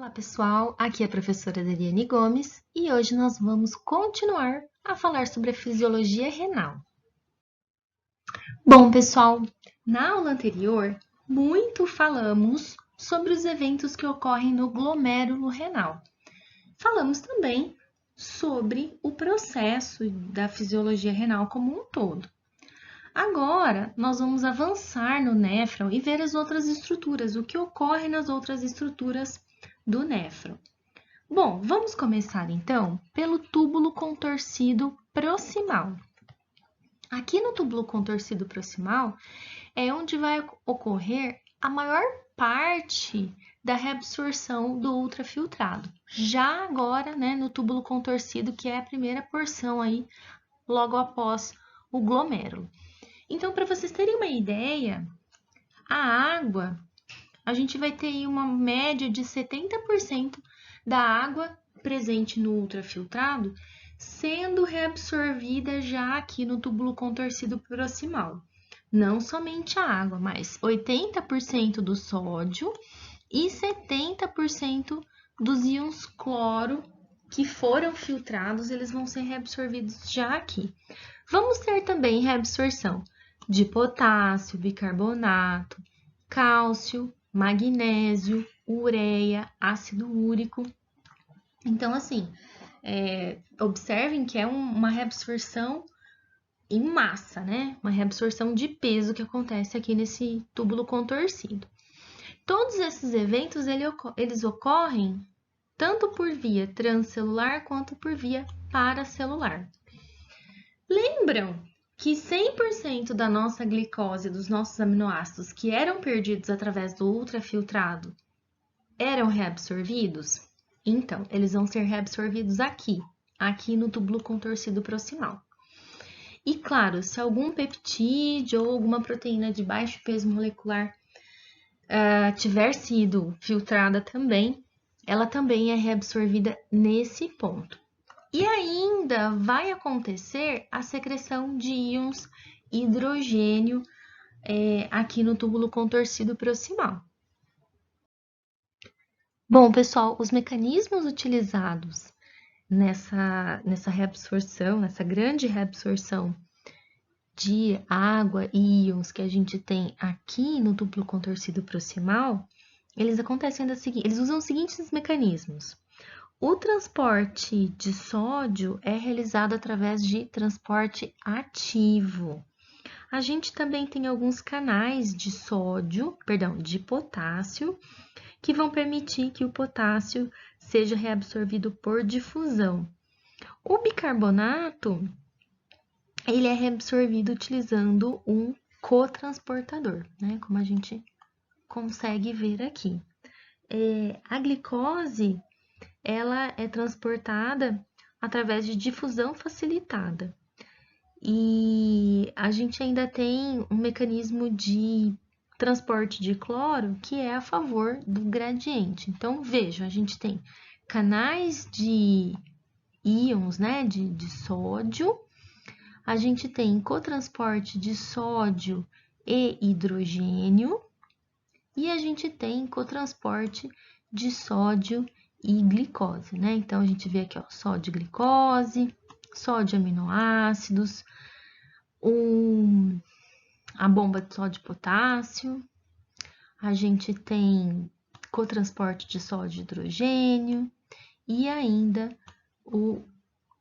Olá, pessoal! Aqui é a professora Dariane Gomes e hoje nós vamos continuar a falar sobre a fisiologia renal. Bom, pessoal, na aula anterior, muito falamos sobre os eventos que ocorrem no glomérulo renal. Falamos também sobre o processo da fisiologia renal como um todo. Agora, nós vamos avançar no néfron e ver as outras estruturas, o que ocorre nas outras estruturas do néfron. Bom, vamos começar então pelo túbulo contorcido proximal. Aqui no túbulo contorcido proximal é onde vai ocorrer a maior parte da reabsorção do ultrafiltrado. Já agora, no túbulo contorcido, que é a primeira porção aí, logo após o glomérulo. Então, para vocês terem uma ideia, a água, a gente vai ter aí uma média de 70% da água presente no ultrafiltrado sendo reabsorvida já aqui no túbulo contorcido proximal. Não somente a água, mas 80% do sódio e 70% dos íons cloro que foram filtrados, eles vão ser reabsorvidos já aqui. Vamos ter também reabsorção de potássio, bicarbonato, cálcio, magnésio, ureia, ácido úrico. Então, assim, observem que é uma reabsorção em massa, né? Uma reabsorção de peso que acontece aqui nesse túbulo contorcido. Todos esses eventos, eles ocorrem tanto por via transcelular quanto por via paracelular. Lembram que 100% da nossa glicose, dos nossos aminoácidos que eram perdidos através do ultrafiltrado, eram reabsorvidos? Então, eles vão ser reabsorvidos aqui no túbulo contorcido proximal. E claro, se algum peptídeo ou alguma proteína de baixo peso molecular tiver sido filtrada também, ela também é reabsorvida nesse ponto. E ainda vai acontecer a secreção de íons hidrogênio aqui no túbulo contorcido proximal. Bom, pessoal, os mecanismos utilizados nessa reabsorção, nessa grande reabsorção de água e íons que a gente tem aqui no túbulo contorcido proximal, eles usam os seguintes mecanismos. O transporte de sódio é realizado através de transporte ativo. A gente também tem alguns canais de potássio, que vão permitir que o potássio seja reabsorvido por difusão. O bicarbonato, ele é reabsorvido utilizando um cotransportador, né? Como a gente consegue ver aqui. A glicose, ela é transportada através de difusão facilitada. E a gente ainda tem um mecanismo de transporte de cloro que é a favor do gradiente. Então, vejam, a gente tem canais de íons, né, de sódio, a gente tem cotransporte de sódio e hidrogênio, e a gente tem cotransporte de sódio e glicose, né? Então, a gente vê aqui, ó, sódio e glicose, sódio e aminoácidos, a bomba de sódio e potássio, a gente tem cotransporte de sódio e hidrogênio e ainda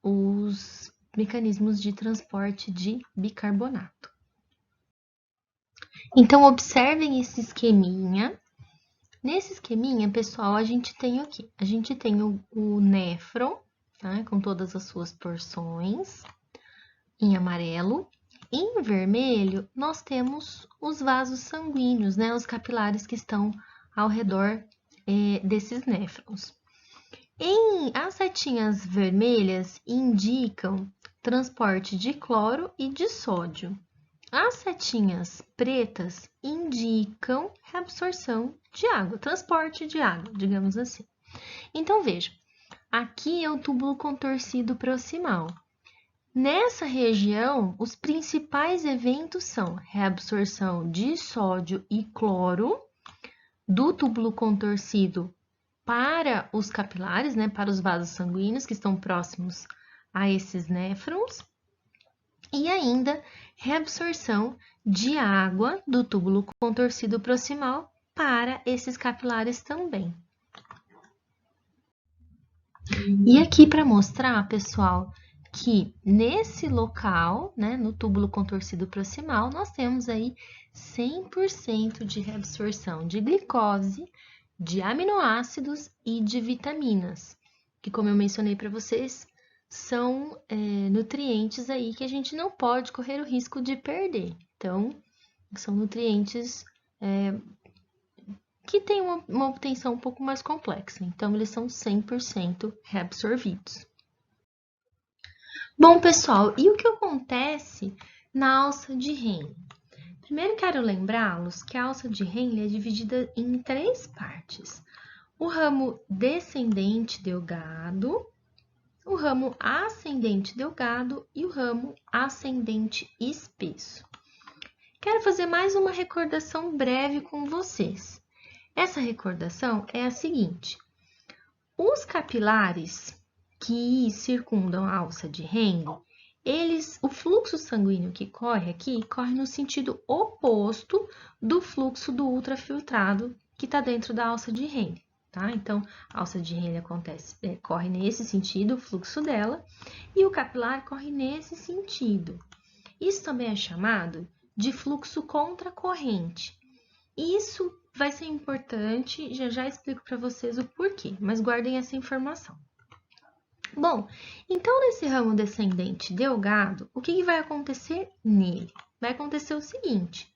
os mecanismos de transporte de bicarbonato. Então, observem esse esqueminha. Nesse esqueminha, pessoal, a gente tem o quê? A gente tem o néfron, tá? Com todas as suas porções, em amarelo. Em vermelho, nós temos os vasos sanguíneos, né? Os capilares que estão ao redor desses néfrons. As setinhas vermelhas indicam transporte de cloro e de sódio. As setinhas pretas indicam reabsorção de água, transporte de água, digamos assim. Então, veja, aqui é o túbulo contorcido proximal. Nessa região, os principais eventos são reabsorção de sódio e cloro do túbulo contorcido para os capilares, né, para os vasos sanguíneos que estão próximos a esses néfrons, e ainda reabsorção de água do túbulo contorcido proximal para esses capilares também. E aqui para mostrar, pessoal, que nesse local, né, no túbulo contorcido proximal, nós temos aí 100% de reabsorção de glicose, de aminoácidos e de vitaminas, que, como eu mencionei para vocês, são nutrientes aí que a gente não pode correr o risco de perder. Então, são nutrientes que têm uma obtenção um pouco mais complexa. Então, eles são 100% reabsorvidos. Bom, pessoal, e o que acontece na alça de Henle? Primeiro, quero lembrá-los que a alça de Henle é dividida em 3 partes. O ramo descendente delgado, o ramo ascendente delgado e o ramo ascendente espesso. Quero fazer mais uma recordação breve com vocês. Essa recordação é a seguinte: os capilares que circundam a alça de Henle, o fluxo sanguíneo que corre aqui, corre no sentido oposto do fluxo do ultrafiltrado que está dentro da alça de Henle, tá? Então, a alça de Henle corre nesse sentido, o fluxo dela, e o capilar corre nesse sentido. Isso também é chamado de fluxo contracorrente. Isso vai ser importante, já explico para vocês o porquê, mas guardem essa informação. Bom, então nesse ramo descendente delgado, o que vai acontecer nele? Vai acontecer o seguinte: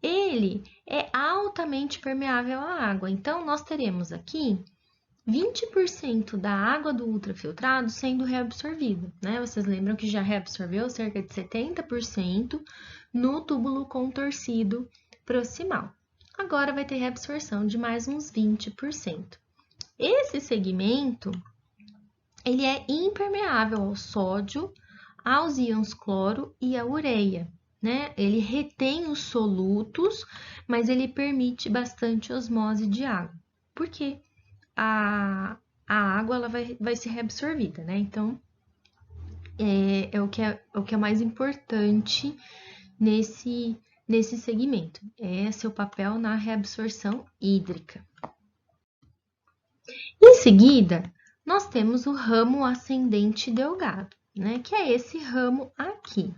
ele é altamente permeável à água, então nós teremos aqui 20% da água do ultrafiltrado sendo reabsorvida, né? Vocês lembram que já reabsorveu cerca de 70% no túbulo contorcido proximal. Agora vai ter reabsorção de mais uns 20%. Esse segmento, ele é impermeável ao sódio, aos íons cloro e à ureia, né? Ele retém os solutos, mas ele permite bastante osmose de água. Por quê? A água ela vai ser reabsorvida, né? Então, é o que é mais importante nesse segmento. É seu papel na reabsorção hídrica. Em seguida, nós temos o ramo ascendente delgado, né? Que é esse ramo aqui.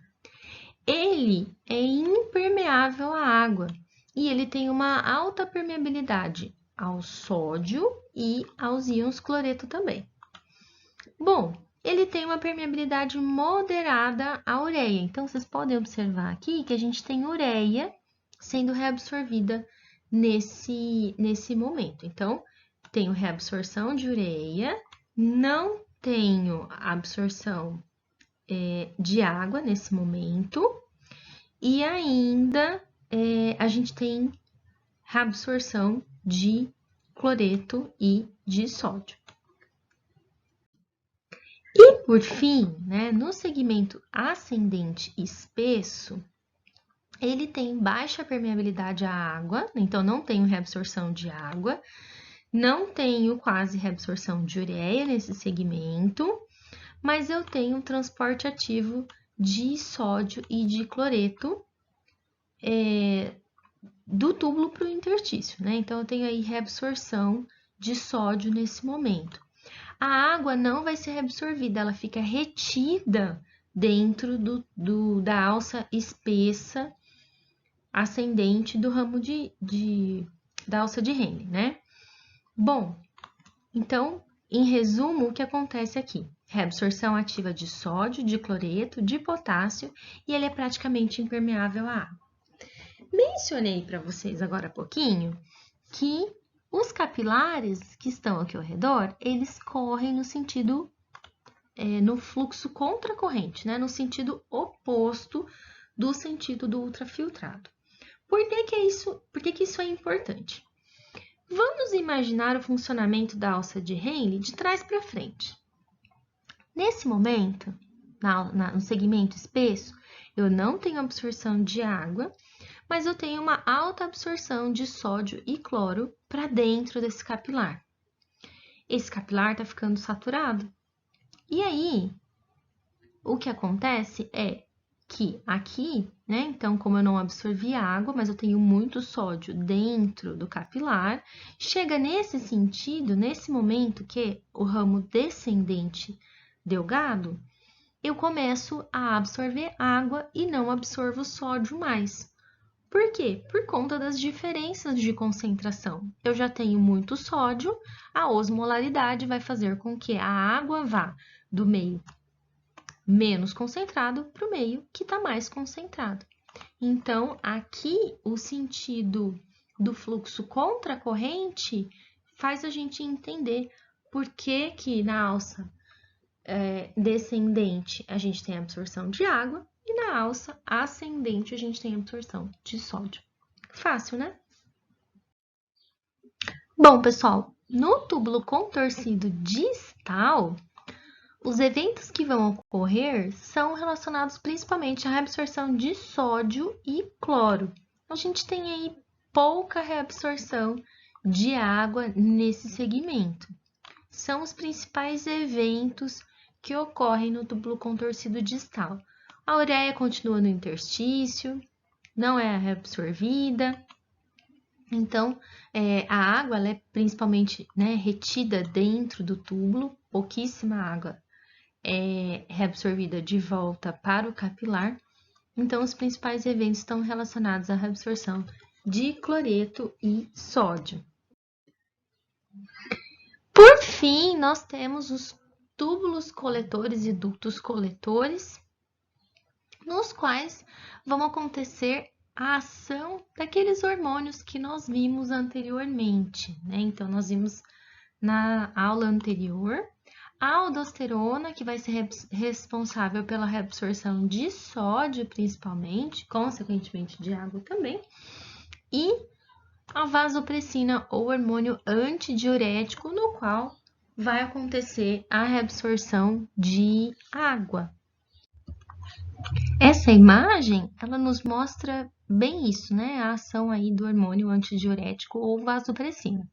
Ele é impermeável à água e ele tem uma alta permeabilidade ao sódio e aos íons cloreto também. Bom, ele tem uma permeabilidade moderada à ureia. Então, vocês podem observar aqui que a gente tem ureia sendo reabsorvida nesse momento. Então, tenho reabsorção de ureia, não tenho absorção de água nesse momento, e ainda a gente tem reabsorção de cloreto e de sódio. E, por fim, né, no segmento ascendente espesso, ele tem baixa permeabilidade à água, então não tenho reabsorção de água, não tenho quase reabsorção de ureia nesse segmento, mas eu tenho transporte ativo de sódio e de cloreto do túbulo para o interstício, né? Então, eu tenho aí reabsorção de sódio nesse momento. A água não vai ser reabsorvida, ela fica retida dentro da alça espessa ascendente do ramo da alça de Henle, né? Bom, então, em resumo, o que acontece aqui? Reabsorção ativa de sódio, de cloreto, de potássio e ele é praticamente impermeável à água. Mencionei para vocês agora há pouquinho que os capilares que estão aqui ao redor, eles correm no sentido, no fluxo contracorrente, né? No sentido oposto do sentido do ultrafiltrado. Por que isso é importante? Vamos imaginar o funcionamento da alça de Henle de trás para frente. Nesse momento, no segmento espesso, eu não tenho absorção de água, mas eu tenho uma alta absorção de sódio e cloro para dentro desse capilar. esse capilar está ficando saturado. E aí, o que acontece é que aqui, né, então, como eu não absorvi a água, mas eu tenho muito sódio dentro do capilar, chega nesse sentido, nesse momento que o ramo descendente delgado, eu começo a absorver água e não absorvo sódio mais. Por quê? Por conta das diferenças de concentração. Eu já tenho muito sódio, a osmolaridade vai fazer com que a água vá do meio menos concentrado para o meio que está mais concentrado. Então, aqui o sentido do fluxo contra a corrente faz a gente entender por que que na alça descendente a gente tem absorção de água e na alça ascendente a gente tem absorção de sódio. Fácil, né? Bom, pessoal, no túbulo contorcido distal, os eventos que vão ocorrer são relacionados principalmente à reabsorção de sódio e cloro. A gente tem aí pouca reabsorção de água nesse segmento. São os principais eventos que ocorrem no túbulo contorcido distal. A ureia continua no interstício, não é reabsorvida. Então, a água ela é principalmente, né, retida dentro do túbulo, pouquíssima água é reabsorvida de volta para o capilar. Então, os principais eventos estão relacionados à reabsorção de cloreto e sódio. Por fim, nós temos os túbulos coletores e ductos coletores, nos quais vão acontecer a ação daqueles hormônios que nós vimos anteriormente, né? Então, nós vimos na aula anterior a aldosterona, que vai ser responsável pela reabsorção de sódio, principalmente, consequentemente de água também, e a vasopressina, ou hormônio antidiurético, no qual vai acontecer a reabsorção de água. Essa imagem, ela nos mostra bem isso, né? A ação aí do hormônio antidiurético ou vasopressina.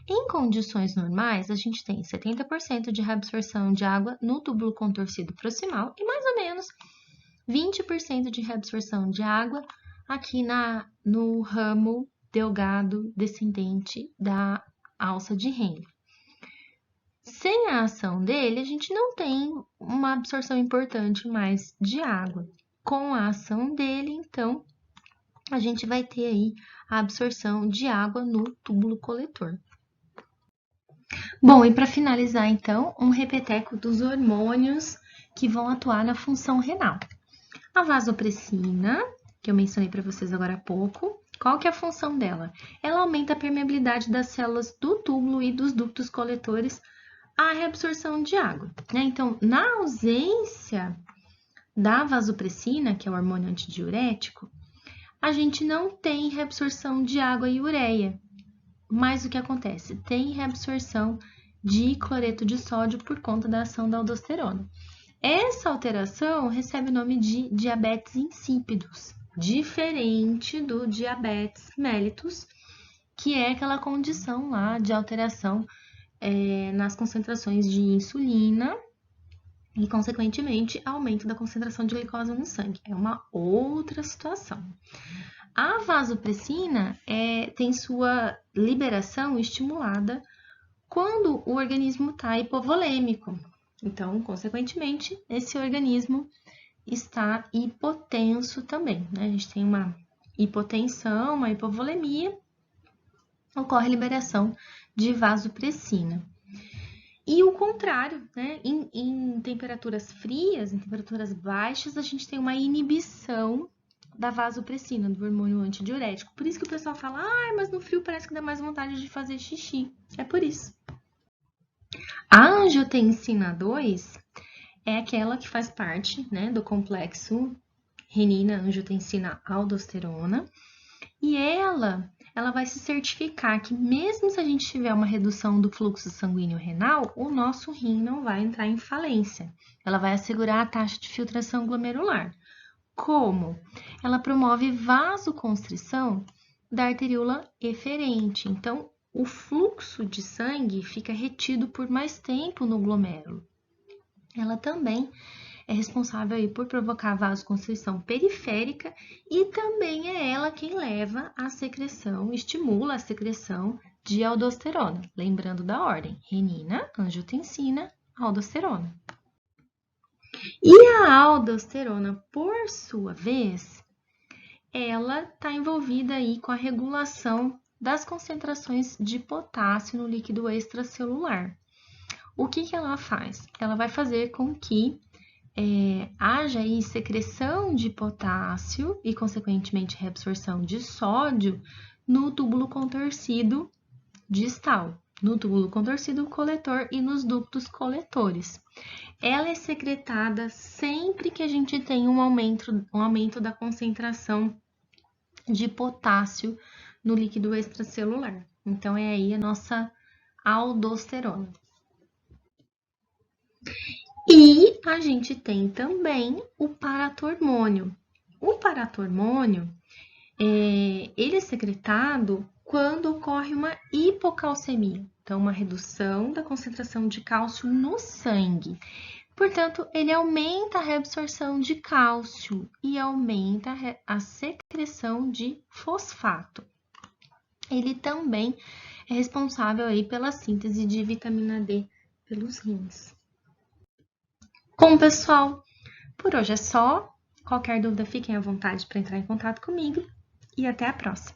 Em condições normais, a gente tem 70% de reabsorção de água no túbulo contorcido proximal e mais ou menos 20% de reabsorção de água aqui no ramo delgado descendente da alça de Henle. Sem a ação dele, a gente não tem uma absorção importante mais de água. Com a ação dele, então, a gente vai ter aí a absorção de água no túbulo coletor. Bom, e para finalizar, então, um repeteco dos hormônios que vão atuar na função renal. A vasopressina, que eu mencionei para vocês agora há pouco, qual que é a função dela? Ela aumenta a permeabilidade das células do túbulo e dos ductos coletores à reabsorção de água, né? Então, na ausência da vasopressina, que é o hormônio antidiurético, a gente não tem reabsorção de água e ureia. Mas o que acontece? Tem reabsorção de cloreto de sódio por conta da ação da aldosterona. Essa alteração recebe o nome de diabetes insípidos, diferente do diabetes mellitus, que é aquela condição lá de alteração nas concentrações de insulina e, consequentemente, aumento da concentração de glicose no sangue. É uma outra situação. A vasopressina tem sua liberação estimulada quando o organismo está hipovolêmico. Então, consequentemente, esse organismo está hipotenso também, né? A gente tem uma hipotensão, uma hipovolemia, ocorre liberação de vasopressina. E o contrário, né? Em temperaturas frias, em temperaturas baixas, a gente tem uma inibição da vasopressina, do hormônio antidiurético. Por isso que o pessoal fala, mas no frio parece que dá mais vontade de fazer xixi. É por isso. A angiotensina 2 é aquela que faz parte, né, do complexo renina, angiotensina, aldosterona. E ela vai se certificar que mesmo se a gente tiver uma redução do fluxo sanguíneo renal, o nosso rim não vai entrar em falência. Ela vai assegurar a taxa de filtração glomerular. Como? Ela promove vasoconstrição da arteríola eferente. Então, o fluxo de sangue fica retido por mais tempo no glomérulo. Ela também é responsável aí por provocar vasoconstrição periférica e também é ela quem leva a secreção, estimula a secreção de aldosterona. Lembrando da ordem: renina, angiotensina, aldosterona. E a aldosterona, por sua vez, ela está envolvida aí com a regulação das concentrações de potássio no líquido extracelular. O que ela faz? Ela vai fazer com que haja aí secreção de potássio e, consequentemente, reabsorção de sódio no túbulo contorcido distal, no túbulo contorcido coletor e nos ductos coletores. Ela é secretada sempre que a gente tem um aumento da concentração de potássio no líquido extracelular. Então, é aí a nossa aldosterona. E a gente tem também o paratormônio. O paratormônio, ele é secretado quando ocorre uma hipocalcemia, então uma redução da concentração de cálcio no sangue. Portanto, ele aumenta a reabsorção de cálcio e aumenta a secreção de fosfato. Ele também é responsável aí pela síntese de vitamina D pelos rins. Bom, pessoal, por hoje é só. Qualquer dúvida, fiquem à vontade para entrar em contato comigo e até a próxima.